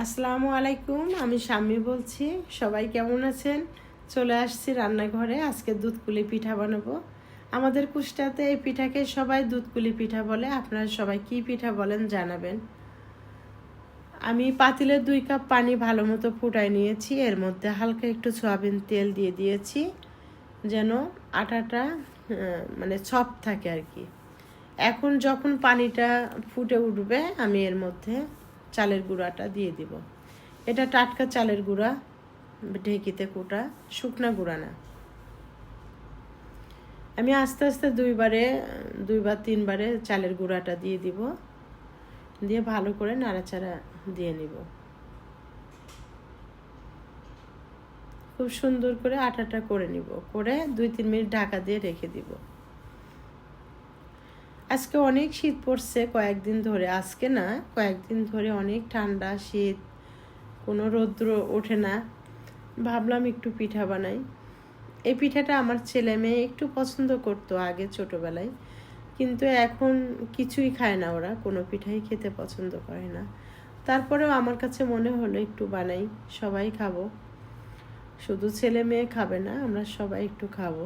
আসসালামু আলাইকুম, আমি শাম্মী বলছি। সবাই কেমন আছেন? চলে আসছি রান্নাঘরে। আজকে দুধকুলি পিঠা বানাবো। আমাদের কুষ্টাতে এই পিঠাকে সবাই দুধকুলি পিঠা বলে। আপনারা সবাই কি পিঠা বলেন জানাবেন। আমি পাতিলে 2 কাপ পানি ভালো মতো ফুটায় নিয়েছি। এর মধ্যে হালকা একটু সয়াবিন তেল দিয়ে দিয়েছি, যেন আটাটা মানে সফট থাকে আর কি। এখন যখন পানিটা ফুটে উঠবে, আমি এর মধ্যে চালের গুঁড়াটা দিয়ে দিব। এটা টাটকা চালের গুঁড়া, ঢেকিতে কুটা, শুকনা গুঁড়া না। আমি আস্তে আস্তে 2 বা 3 বারে চালের গুঁড়াটা দিয়ে দিব, দিয়ে ভালো করে নাড়াচাড়া দিয়ে নিব। খুব সুন্দর করে আটাটা করে নিব, করে 2-3 মিনিট ঢাকা দিয়ে রেখে দিব। আজকে অনেক শীত পড়ছে কয়েকদিন ধরে, আজকে না কয়েকদিন ধরে অনেক ঠান্ডা শীত, কোনো রৌদ্র ওঠে না। ভাবলাম একটু পিঠা বানাই। এই পিঠাটা আমার ছেলে মেয়ে একটু পছন্দ করতো আগে ছোটোবেলায়, কিন্তু এখন কিছুই খায় না, ওরা কোনো পিঠাই খেতে পছন্দ করে না। তারপরেও আমার কাছে মনে হলো একটু বানাই, সবাই খাবো, শুধু ছেলে মেয়ে খাবে না, আমরা সবাই একটু খাবো।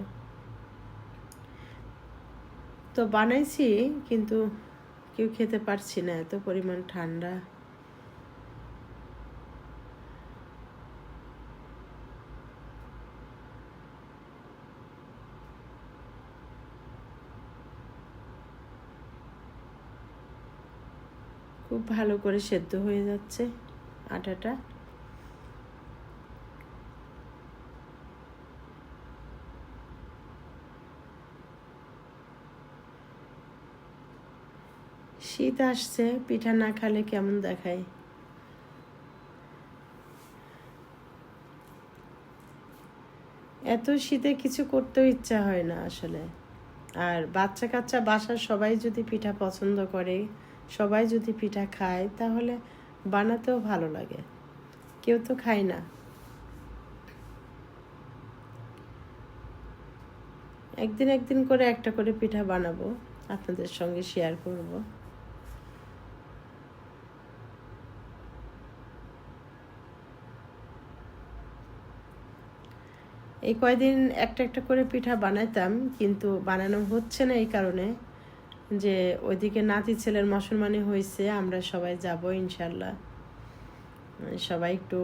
তো বানাইছি, কিন্তু কেউ খেতে পারছি না, এত পরিমাণ ঠান্ডা। খুব ভালো করে সেদ্ধ হয়ে যাচ্ছে আটাটা। শীত আসছে, পিঠা না খেলে কেমন দেখায়। এত শীতে কিছু করতেও ইচ্ছা হয় না আসলে। আর বাচ্চা কাচ্চা বাসার সবাই যদি পিঠা পছন্দ করে, সবাই যদি পিঠা খায়, তাহলে বানাতেও ভালো লাগে। কেউ তো খায় না। একদিন একদিন করে একটা করে পিঠা বানাবো, আপনাদের সঙ্গে শেয়ার করব। এই কয়দিন একটা একটা করে পিঠা বানাইতাম, কিন্তু বানানো হচ্ছে না এই কারণে যে ওইদিকে নাতি ছেলের মুসলমানি হয়েছে, আমরা সবাই যাব ইনশাল্লাহ। সবাই একটু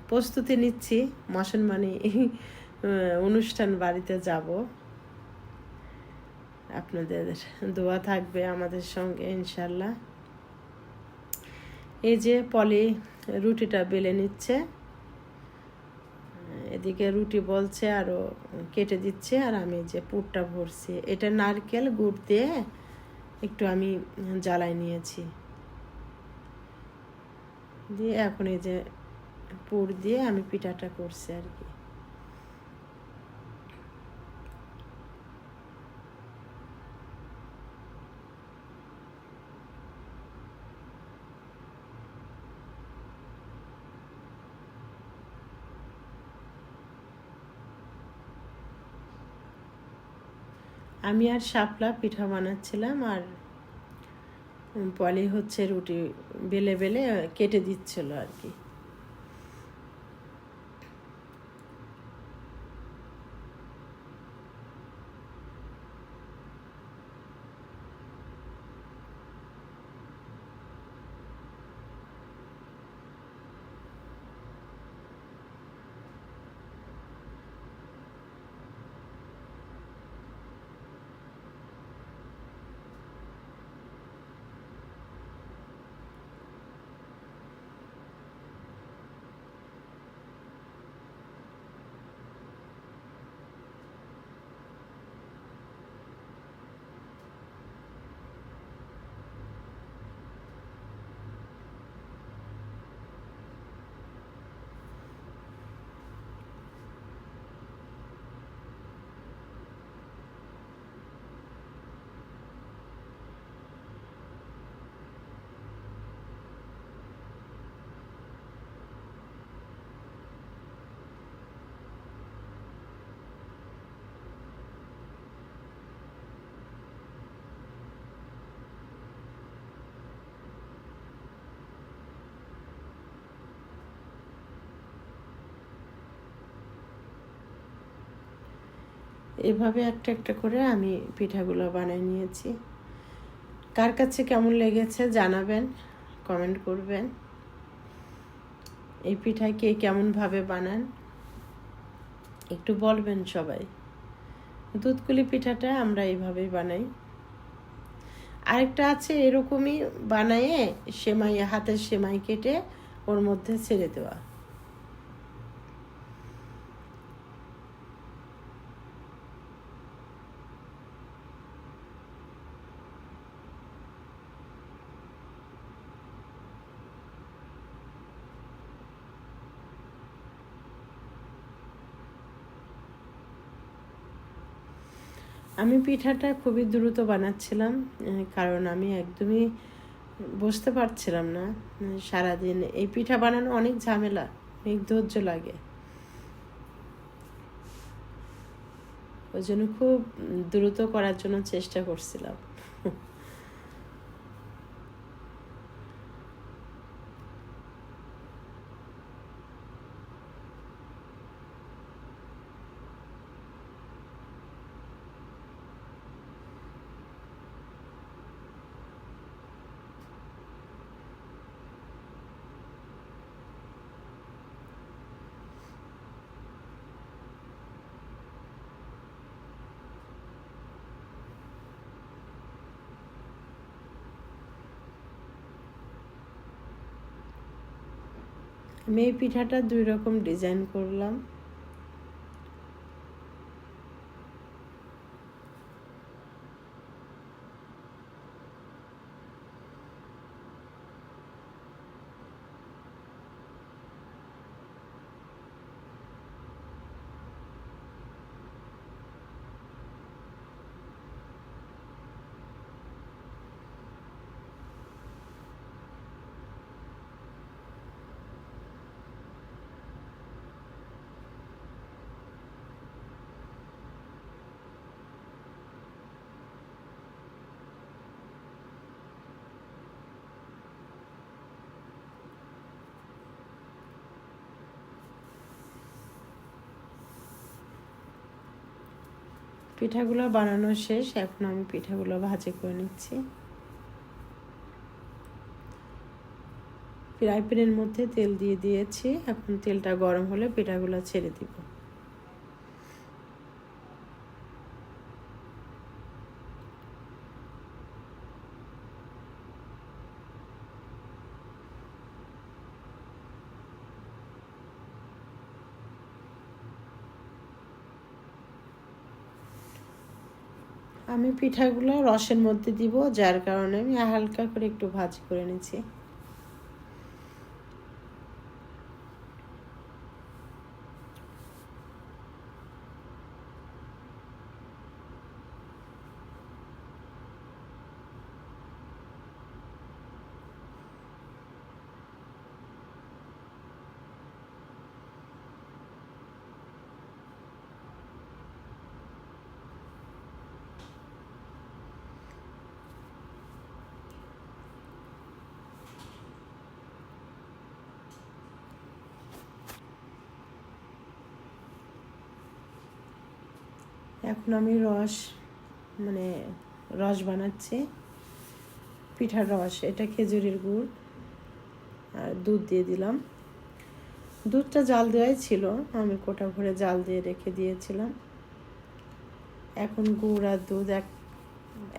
প্রস্তুতি নিচ্ছি, মুসলমানি অনুষ্ঠান বাড়িতে যাব। আপনাদের দোয়া থাকবে আমাদের সঙ্গে ইনশাল্লাহ। এই যে পলি রুটিটা বেলে নিচ্ছে, এদিকে রুটি বলছে আরও কেটে দিচ্ছে, আর আমি যে পুরটা ভরছি, এটা নারকেল গুড় দিয়ে একটু আমি জ্বালাই নিয়েছি, দিয়ে এখন এই যে পুর দিয়ে আমি পিঠাটা করছি আর কি। আমি আর শাপলা পিঠা বানাচ্ছিলাম, আর পলি হচ্ছে রুটি বেলে বেলে কেটে দিচ্ছিল আর কি। এভাবে একটা একটা করে আমি পিঠাগুলো বানিয়ে নিয়েছি। কার কাছে কেমন লেগেছে জানাবেন, কমেন্ট করবেন। এই পিঠা কে কেমনভাবে বানান একটু বলবেন সবাই। দুধকুলি পিঠাটা আমরা এইভাবেই বানাই। আরেকটা আছে এরকমই বানায়ে সেমাই, হাতের সেমাই কেটে ওর মধ্যে ছেড়ে দেওয়া। আমি পিঠাটা খুবই দ্রুত বানাচ্ছিলাম, কারণ আমি একদমই বসতে পারছিলাম না। সারাদিন এই পিঠা বানানো অনেক ঝামেলা, অনেক ধৈর্য লাগে। ওই জন্য খুব দ্রুত করার জন্য চেষ্টা করছিলাম। আমি এই পিঠাটা 2 রকম ডিজাইন করলাম। পিঠাগুলো বানানো শেষ, এখন আমি পিঠাগুলো ভাজি করে নিচ্ছি। ফ্রাই প্যানের মধ্যে তেল দিয়ে দিয়েছি, এখন তেলটা গরম হলে পিঠাগুলো ছেড়ে দিব। আমি পিঠাগুলো রসের মধ্যে দিব, যার কারণে আমি হালকা করে একটু ভাজি করে নিচ্ছি। এখন আমি রস বানাচ্ছি, পিঠার রস। এটা খেজুরের গুড় আর দুধ দিয়ে দিলাম। দুধটা জাল দেওয়াই ছিল, আমি কোটা ভরে জাল দিয়ে রেখে দিয়েছিলাম। এখন গুড় আর দুধ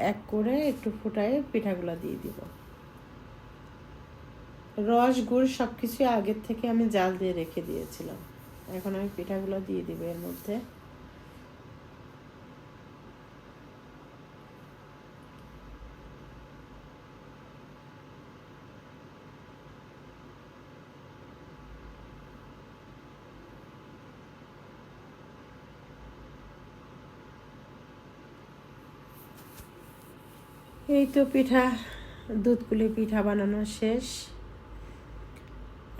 এক করে একটু ফুটায় পিঠাগুলো দিয়ে দিব। রস, গুড় সব কিছু আগের থেকে আমি জাল দিয়ে রেখে দিয়েছিলাম। এখন আমি পিঠাগুলো দিয়ে দিব এর মধ্যে। এই তো দুধকুলি পিঠা বানানো শেষ।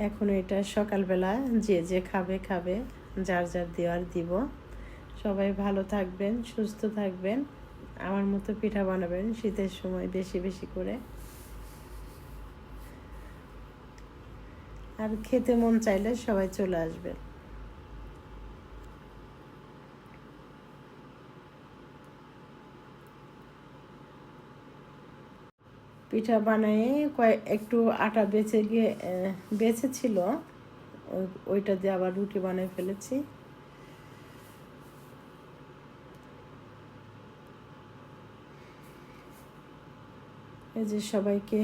এখন এটা সকালবেলা যে যে খাবে খাবে, যার যার দেওয়ার দিব। সবাই ভালো থাকবেন, সুস্থ থাকবেন, আমার মতো পিঠা বানাবেন শীতের সময় বেশি বেশি করে। আর খেতে মন চাইলে সবাই চলে আসবেন। পিঠা বানিয়ে একটু আটা বেঁচে ছিল, ওইটা দিয়ে আবার রুটি বানিয়ে ফেলেছি। এই যে সবাইকে